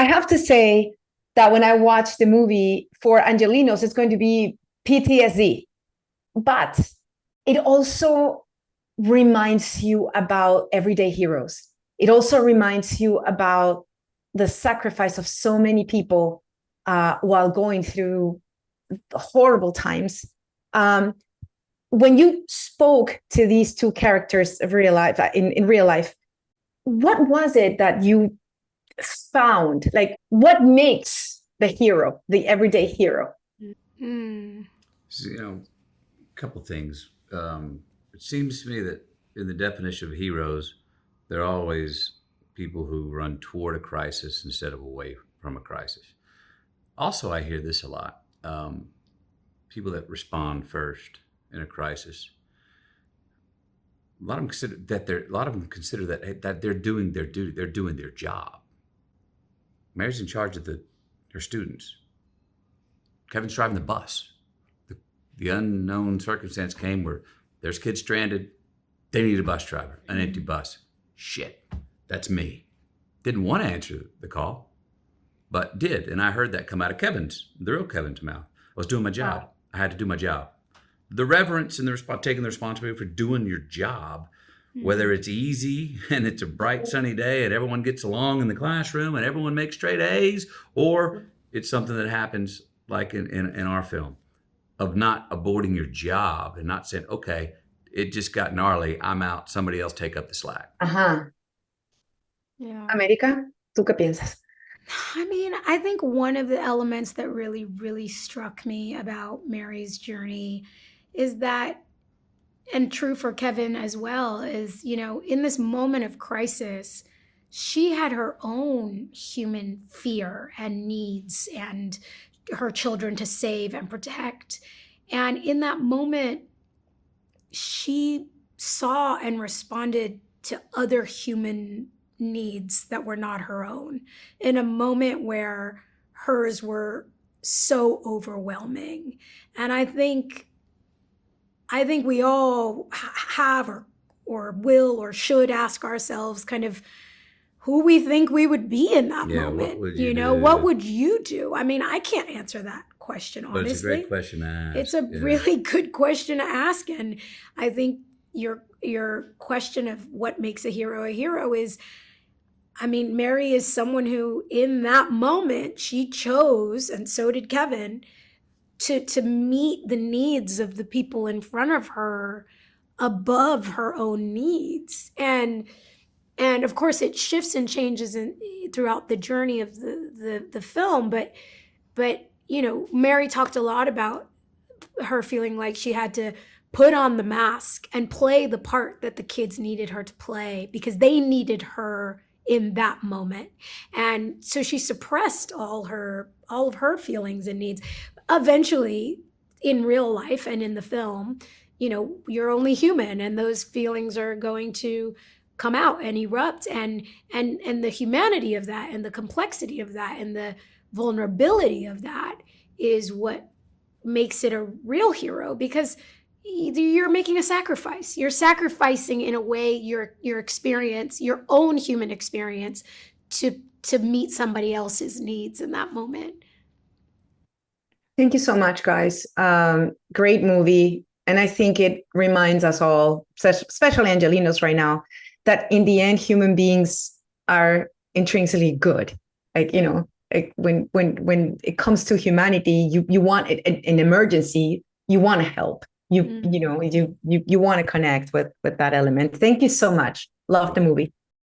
I have to say that when I watch the movie for Angelinos, it's going to be PTSD, but it also reminds you about everyday heroes. It also reminds you about the sacrifice of so many people while going through horrible times. When you spoke to these two characters of real life in real life, what was it that you found? Like, what makes the hero, the everyday hero? Mm. So, a couple things. It seems to me that in the definition of heroes, they're always people who run toward a crisis instead of away from a crisis. Also, I hear this a lot. People that respond first in a crisis. A lot of them consider that they're doing their duty. They're doing their job. Mary's in charge of her students. Kevin's driving the bus. The unknown circumstance came where there's kids stranded. They need a bus driver, an empty bus. Shit, that's me. Didn't want to answer the call, but did. And I heard that come out of the real Kevin's mouth. I was doing my job. I had to do my job. The reverence and taking the responsibility for doing your job, whether it's easy and it's a bright sunny day and everyone gets along in the classroom and everyone makes straight A's, or it's something that happens like in our film, of not aborting your job and not saying, okay, it just got gnarly, I'm out, somebody else take up the slack. Yeah. América, ¿tú qué piensas? I mean, I think one of the elements that really, really struck me about Mary's journey is that, and true for Kevin as well, is, in this moment of crisis, she had her own human fear and needs and her children to save and protect. And in that moment, she saw and responded to other human needs that were not her own in a moment where hers were so overwhelming. And I think we all have or will or should ask ourselves kind of who we think we would be in that moment. What would you do? I mean, I can't answer that question, honestly. But it's a great question to ask. It's a really good question to ask. And I think your question of what makes a hero is, I mean, Mary is someone who in that moment, she chose, and so did Kevin, to meet the needs of the people in front of her above her own needs. And of course it shifts and changes throughout the journey of the film. But Mary talked a lot about her feeling like she had to put on the mask and play the part that the kids needed her to play because they needed her in that moment. And so she suppressed all of her feelings and needs. Eventually, in real life and in the film, you're only human, and those feelings are going to come out and erupt, and the humanity of that and the complexity of that and the vulnerability of that is what makes it a real hero, because you're making a sacrifice. You're sacrificing in a way your experience, your own human experience, to meet somebody else's needs in that moment. Thank you so much, guys. Great movie. And I think it reminds us all, especially Angelinos right now, that in the end, human beings are intrinsically good. When it comes to humanity, you want an emergency, you want to help. You want to connect with that element. Thank you so much. Love the movie.